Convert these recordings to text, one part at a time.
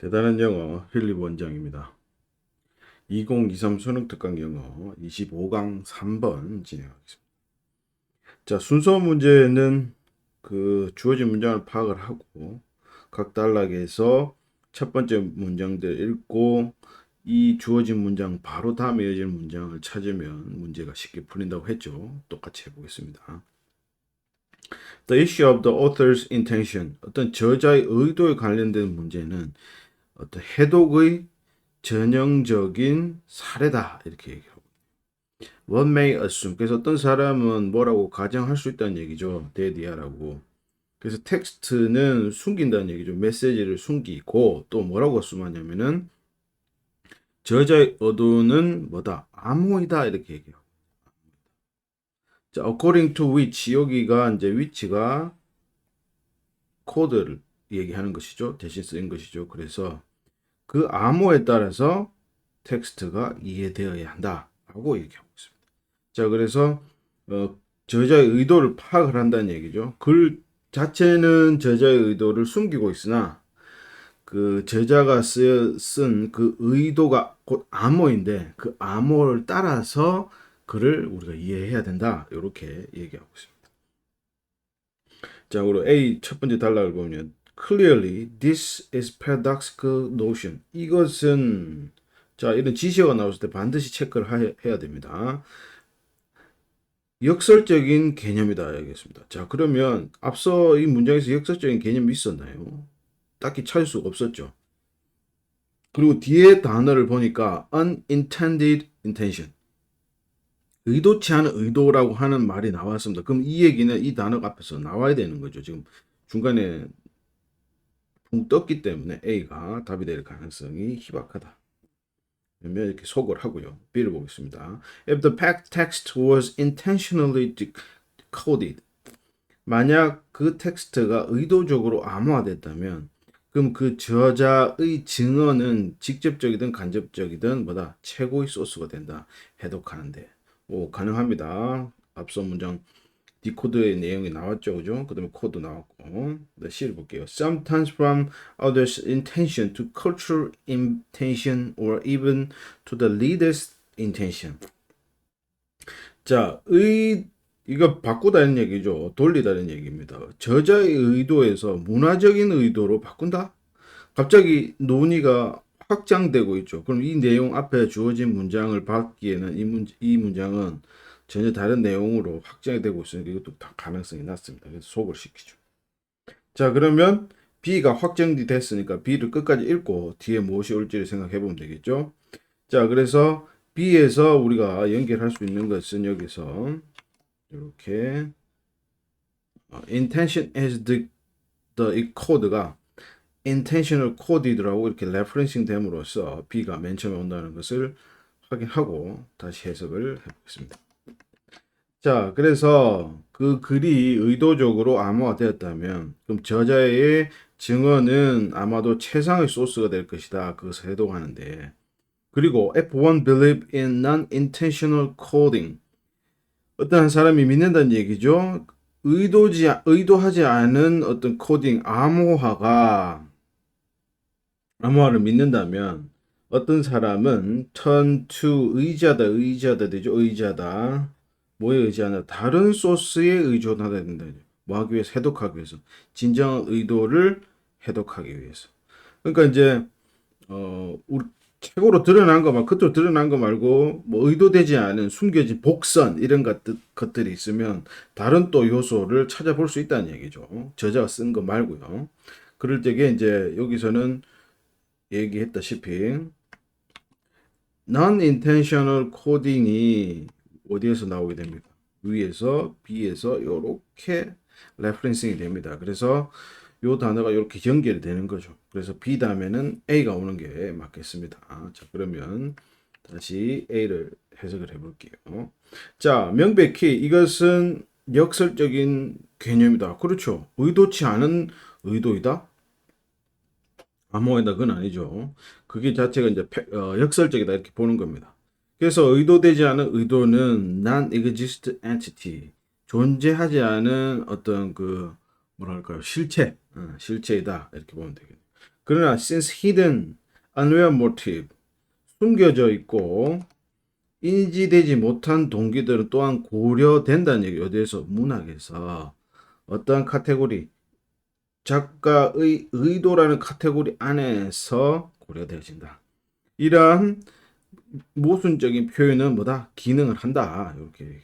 대단한 영어 필립 원장입니다. 2023 수능 특강 영어 25강 3번 진행하겠습니다. 자, 순서 문제는 주어진 문장을 파악을 하고 각 단락에서 첫 번째 문장들 읽고 이 주어진 문장 바로 다음에 이어질 문장을 찾으면 문제가 쉽게 풀린다고 했죠. 똑같이 해보겠습니다. The issue of the author's intention. 어떤 저자의 의도에 관련된 문제는 어떤 해독의 전형적인 사례다 이렇게 얘기하고 One may assume. 그래서 어떤 사람은 뭐라고 가정할 수 있다는 얘기죠. 데디아라고. 그래서 텍스트는 숨긴다는 얘기죠. 메시지를 숨기고 또 뭐라고 수하냐면은 저자의 의도는 뭐다? 암호이다 이렇게 얘기해요. 자, according to which 여기가 이제 위치가 코드를 얘기하는 것이죠. 대신 쓰인 것이죠. 그래서 그 암호에 따라서 텍스트가 이해되어야 한다라고 얘기하고 있습니다. 자, 그래서 저자의 의도를 파악을 한다는 얘기죠. 글 자체는 저자의 의도를 숨기고 있으나 그 저자가 쓴 그 의도가 곧 암호인데 그 암호를 따라서 글을 우리가 이해해야 된다. 이렇게 얘기하고 있습니다. 자, 그리고 A 첫 번째 단락을 보면 clearly this is paradoxical notion. 이것은 자, 이런 지시어가 나왔을 때 반드시 체크를 해야 됩니다. 역설적인 개념이다 알겠습니다. 자, 그러면 앞서 이 문장에서 역설적인 개념이 있었나요? 딱히 찾을 수가 없었죠. 그리고 뒤에 단어를 보니까 unintended intention. 의도치 않은 의도라고 하는 말이 나왔습니다. 그럼 이 얘기는 이 단어가 앞에서 나와야 되는 거죠. 지금 중간에 붕 떴기 때문에 A가 답이 될 가능성이 희박하다. 그러면 이렇게 속을 하고요. B를 보겠습니다. If the text was intentionally decoded. 만약 그 텍스트가 의도적으로 암호화됐다면 그럼 그 저자의 증언은 직접적이든 간접적이든 뭐다? 최고의 소스가 된다. 해독하는데. 가능합니다. 앞서 문장 디코드의 내용이 나왔죠. 그죠? 그 다음에 코드 나왔고. C를 볼게요. Sometimes from others' intention to cultural intention or even to the leader's intention. 자, 이거 바꾸다는 얘기죠. 돌리다는 얘기입니다. 저자의 의도에서 문화적인 의도로 바꾼다? 갑자기 논의가 확장되고 있죠. 그럼 이 내용 앞에 주어진 문장을 받기에는 이 문장은 전혀 다른 내용으로 확장이 되고 있으니까 이것도 다 가능성이 낮습니다. 그래서 속을 시키죠. 자, 그러면 B가 확정이 됐으니까 B를 끝까지 읽고 뒤에 무엇이 올지를 생각해 보면 되겠죠. 자, 그래서 B에서 우리가 연결할 수 있는 것은 여기서 이렇게 intention as the code가 intentional coded라고 이렇게 레퍼런싱 됨으로써 B가 맨 처음에 온다는 것을 확인하고 다시 해석을 해보겠습니다. 자, 그래서 그 글이 의도적으로 암호화되었다면 그럼 저자의 증언은 아마도 최상의 소스가 될 것이다. 그것을 해독하는데 그리고 F1 believe in non-intentional coding. 어떤 사람이 믿는다는 얘기죠. 의도하지 않은 어떤 코딩, 암호화를 믿는다면 어떤 사람은 turn to 의지하다 되죠. 의지하다. 뭐에 의지하나? 다른 소스에 의존하다 된다. 뭐 하기 위해서? 해독하기 위해서. 진정한 의도를 해독하기 위해서. 그러니까 이제 우리 최고로 드러난 것만 그쪽 드러난 거 말고 뭐 의도되지 않은 숨겨진 복선 이런 것들이 있으면 다른 또 요소를 찾아볼 수 있다는 얘기죠. 저자가 쓴 거 말고요. 그럴 때에 이제 여기서는 얘기했다시피 non-intentional coding이 어디에서 나오게 됩니까? 위에서 B에서 이렇게 레퍼런싱이 됩니다. 그래서 요 단어가 이렇게 연결이 되는 거죠. 그래서 B 다음에는 A가 오는 게 맞겠습니다. 자, 그러면 다시 A를 해석을 해볼게요. 자, 명백히 이것은 역설적인 개념이다. 그렇죠. 의도치 않은 의도이다. 암호에다 그건 아니죠. 그게 자체가 이제 역설적이다 이렇게 보는 겁니다. 그래서 의도되지 않은 의도는 non-exist entity, 존재하지 않은 어떤 그 뭐랄까요 실체이다 이렇게 보면 되겠네요. 그러나 since hidden, unaware motive, 숨겨져 있고 인지되지 못한 동기들은 또한 고려된다는 얘기. 어디에서? 문학에서 어떠한 카테고리, 작가의 의도라는 카테고리 안에서 고려되어진다. 이러한 모순적인 표현은 뭐다? 기능을 한다. 이렇게.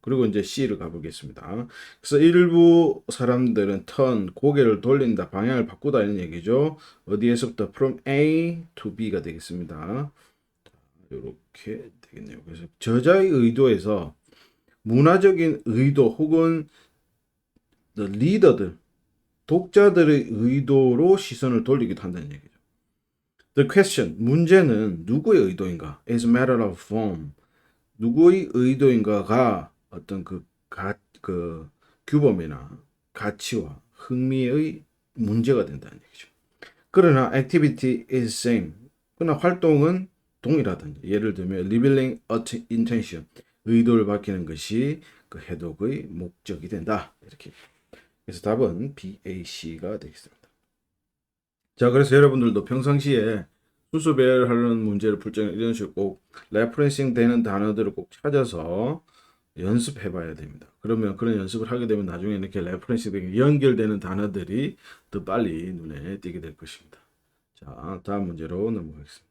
그리고 이제 C를 가보겠습니다. 그래서 일부 사람들은 고개를 돌린다, 방향을 바꾸다 이런 얘기죠. 어디에서부터? From A to B가 되겠습니다. 이렇게 되겠네요. 그래서 저자의 의도에서 문화적인 의도 혹은 the 리더들, 독자들의 의도로 시선을 돌리기도 한다는 얘기죠. The question, 문제는 누구의 의도인가? Is a matter of form. 누구의 의도인가가 어떤 그 규범이나 가치와 흥미의 문제가 된다는 얘기죠. 그러나 activity is same. 그러나 활동은 동일하다는 예를 들면 revealing intention. 의도를 밝히는 것이 그 해독의 목적이 된다. 이렇게. 그래서 답은 B, A, C가 되겠습니다. 자, 그래서 여러분들도 평상시에 수수 배열하는 문제를 풀 때는 이런 식으로 꼭 레퍼런싱 되는 단어들을 꼭 찾아서 연습해 봐야 됩니다. 그러면 그런 연습을 하게 되면 나중에 이렇게 레퍼런싱 되게 연결되는 단어들이 더 빨리 눈에 띄게 될 것입니다. 자, 다음 문제로 넘어가겠습니다.